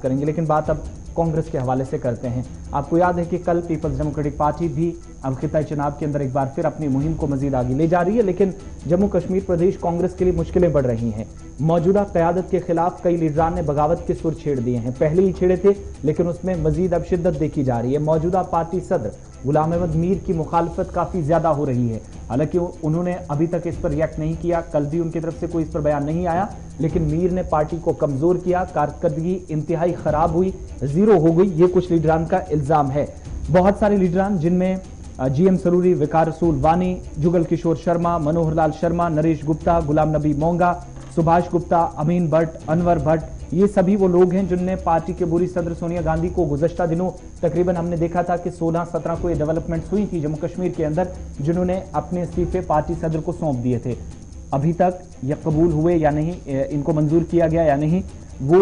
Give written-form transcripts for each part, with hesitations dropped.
करेंगे, लेकिन बात अब कांग्रेस के हवाले से करते हैं। आपको याद है कि कल पीपल्स डेमोक्रेटिक पार्टी भी अब खिताई चुनाव के अंदर एक बार फिर अपनी मुहिम को मजीद आगे ले जा रही है, लेकिन जम्मू कश्मीर प्रदेश कांग्रेस के लिए मुश्किलें बढ़ रही हैं। मौजूदा क़यादत के खिलाफ कई लीडरान ने बगावत के सुर छेड़ दिए हैं। पहले ही छेड़े थे, लेकिन उसमें मजीद अब शिद्दत देखी जा रही है। मौजूदा पार्टी सदर गुलाम अहमद मीर की मुखालफत काफी ज्यादा हो रही है। हालांकि उन्होंने अभी तक इस पर रिएक्ट नहीं किया, कल भी उनकी तरफ से कोई इस पर बयान नहीं आया, लेकिन मीर ने पार्टी को कमजोर किया, कारकर्दगी इंतहाई खराब हुई, जीरो हो गई, ये कुछ लीडरान का इल्जाम है। बहुत सारे लीडरान जिनमें जीएम सरूरी, विकार रसूल वानी, जुगल किशोर शर्मा, मनोहर लाल शर्मा, नरेश गुप्ता, गुलाम नबी मोंगा, सुभाष गुप्ता, अमीन भट्ट, अनवर भट्ट, ये सभी वो लोग हैं जिनने पार्टी के बुरी सदर सोनिया गांधी को गुज़श्ता दिनों तकरीबन हमने देखा था कि 16-17 को ये डेवलपमेंट्स हुई थी जम्मू कश्मीर के अंदर, जिन्होंने अपने इस्तीफे पार्टी सदर को सौंप दिए थे। अभी तक ये कबूल हुए या नहीं, इनको मंजूर किया गया या नहीं, वो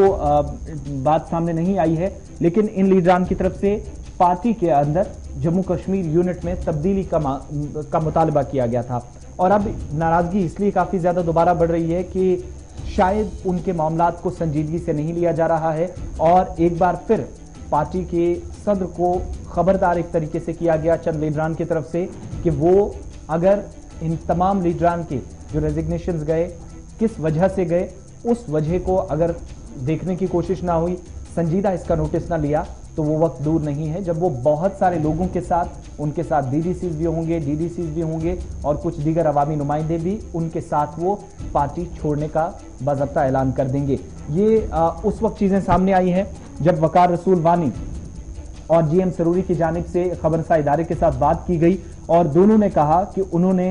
बात सामने नहीं आई है। लेकिन इन लीडरान की तरफ से पार्टी के अंदर जम्मू कश्मीर यूनिट में तब्दीली का मुतालबा किया गया था, और अब नाराजगी इसलिए काफी ज्यादा दोबारा बढ़ रही है कि शायद उनके मामलात को संजीदगी से नहीं लिया जा रहा है, और एक बार फिर पार्टी के सदर को खबरदार एक तरीके से किया गया चंद लीडरान की तरफ से कि वो अगर इन तमाम लीडरान के जो रेजिग्नेशंस गए किस वजह से गए, उस वजह को अगर देखने की कोशिश ना हुई, संजीदा इसका नोटिस ना लिया, तो वो वक्त दूर नहीं है जब वो बहुत सारे लोगों के साथ, उनके साथ डीडीसीज भी होंगे, डीडीसीज भी होंगे, और कुछ दीगर अवामी नुमाइंदे भी उनके साथ वो पार्टी छोड़ने का बाज़ाब्ता ऐलान कर देंगे। ये उस वक्त चीज़ें सामने आई हैं जब वकार रसूल वानी और जीएम सरूरी की जानिब से खबरसां इदारे के साथ बात की गई, और दोनों ने कहा कि उन्होंने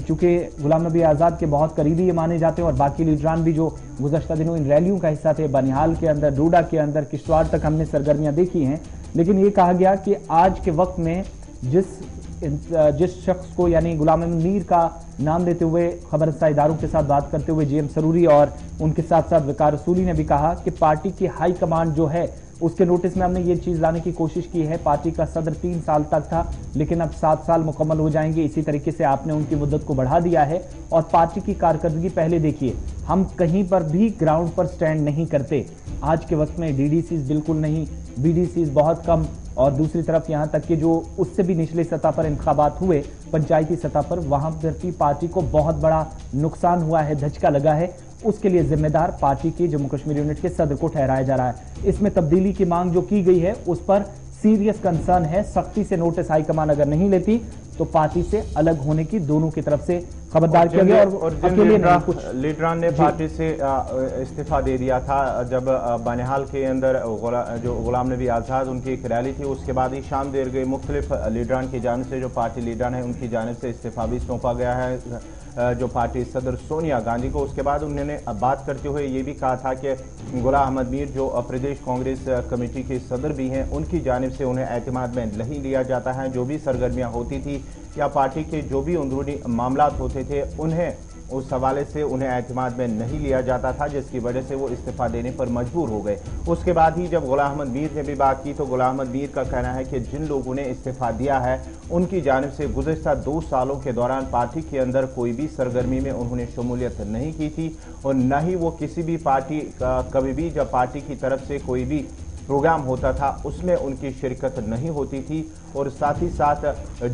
चूंकि गुलाम नबी आज़ाद के बहुत करीबी ये माने जाते हैं, और बाकी लीडरान भी जो गुज़श्ता दिनों इन रैलियों का हिस्सा थे, बनिहाल के अंदर, डोडा के अंदर, किश्तवाड़ तक हमने सरगर्मियां देखी हैं, लेकिन ये कहा गया कि आज के वक्त में जिस शख्स को, यानी गुलाम अहमद मीर का नाम लेते हुए खबरसां इदारों के साथ बात करते हुए जीएम सरूरी और उनके साथ साथ विकार रसूली ने भी कहा कि पार्टी की हाई कमांड जो है उसके नोटिस में हमने ये चीज लाने की कोशिश की है। पार्टी का सदर 3 साल तक था, लेकिन अब 7 साल मुकम्मल हो जाएंगे, इसी तरीके से आपने उनकी मुद्दत को बढ़ा दिया है, और पार्टी की कारकर्दगी पहले देखिए, हम कहीं पर भी ग्राउंड पर स्टैंड नहीं करते। आज के वक्त में डीडीसीज बिल्कुल नहीं, बीडीसीज बहुत कम, और दूसरी तरफ यहाँ तक कि जो उससे भी निचले सतह पर इंतखाबात हुए पंचायती सतह पर, वहां पर भी पार्टी को बहुत बड़ा नुकसान हुआ है, धचका लगा है। उसके लिए जिम्मेदार पार्टी के जम्मू कश्मीर यूनिट के सदर को ठहराया जा रहा है। इसमें तब्दीली की मांग जो की गई है उस पर सीरियस कंसर्न है। सख्ती से नोटिस हाईकमान अगर नहीं लेती तो पार्टी से अलग होने की दोनों की तरफ से खबरदार किया गया, और कुछ लीडरान ने पार्टी से इस्तीफा दे दिया था जब बनिहाल के अंदर जो गुलाम नबी आज़ाद उनकी एक रैली थी, उसके बाद ही शाम देर गई मुख्तलिफ लीडरान की जानिब से, जो पार्टी लीडरान है उनकी जानिब से इस्तीफा भी सौंपा गया है जो पार्टी सदर सोनिया गांधी को। उसके बाद उन्होंने बात करते हुए ये भी कहा था कि गुलाम अहमद मीर जो प्रदेश कांग्रेस कमेटी के सदर भी हैं, उनकी जानिब से उन्हें एतमाद में नहीं लिया जाता है। जो भी सरगर्मियां होती थी या पार्टी के जो भी अंदरूनी मामलात होते थे, उन्हें उस हवाले से उन्हें एतमाद में नहीं लिया जाता था, जिसकी वजह से वो इस्तीफा देने पर मजबूर हो गए। उसके बाद ही जब गुलाम अहमद मीर ने भी बात की तो गुलाम अहमद मीर का कहना है कि जिन लोगों ने इस्तीफा दिया है उनकी जानिब से गुज़श्ता 2 सालों के दौरान पार्टी के अंदर कोई भी सरगर्मी में उन्होंने शमूलियत नहीं की थी, और न ही वो किसी भी पार्टी कभी भी जब पार्टी की तरफ से कोई भी प्रोग्राम होता था उसमें उनकी शिरकत नहीं होती थी, और साथ ही साथ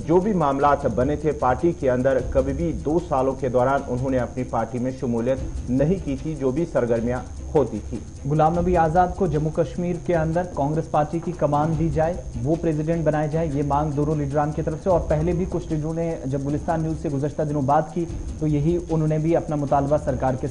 जो भी मामलात बने थे पार्टी के अंदर, कभी भी 2 सालों के दौरान उन्होंने अपनी पार्टी में शमूलियत नहीं की थी, जो भी सरगर्मियां होती थी। गुलाम नबी आज़ाद को जम्मू कश्मीर के अंदर कांग्रेस पार्टी की कमान दी जाए, वो प्रेसिडेंट बनाया जाए, ये मांग दोनों लीडरान की तरफ से, और पहले भी कुछ लीडरों ने जब गुलिस्तान न्यूज़ से गुज़श्ता दिनों बात की तो यही उन्होंने भी अपना मुतालबा सरकार के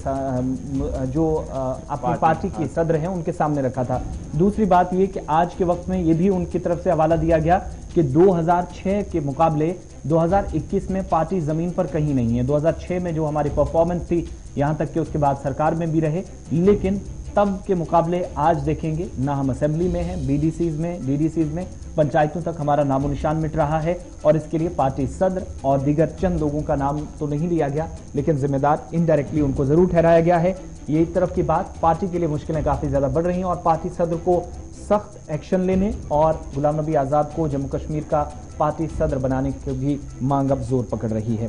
जो अपनी पार्टी के सदर हैं उनके सामने रखा था। दूसरी बात ये कि आज के वक्त में ये भी उनकी तरफ से हवाला दिया गया कि 2006 के मुकाबले 2021 में पार्टी जमीन पर कहीं नहीं है। 2006 में जो हमारी परफॉर्मेंस थी, यहां तक कि उसके बाद सरकार में भी रहे, लेकिन तब के मुकाबले आज देखेंगे ना हम असेंबली में हैं, बीडीसीज में, डीडीसीज में, पंचायतों तक हमारा नामो निशान मिट रहा है, और इसके लिए पार्टी सदर और दीगर चंद लोगों का नाम तो नहीं लिया गया, लेकिन जिम्मेदार इनडायरेक्टली उनको जरूर ठहराया गया है। ये एक तरफ की बात, पार्टी के लिए मुश्किलें काफी ज्यादा बढ़ रही हैं, और पार्टी सदर को सख्त एक्शन लेने और गुलाम नबी आज़ाद को जम्मू कश्मीर का पार्टी सदर बनाने की भी मांग अब जोर पकड़ रही है।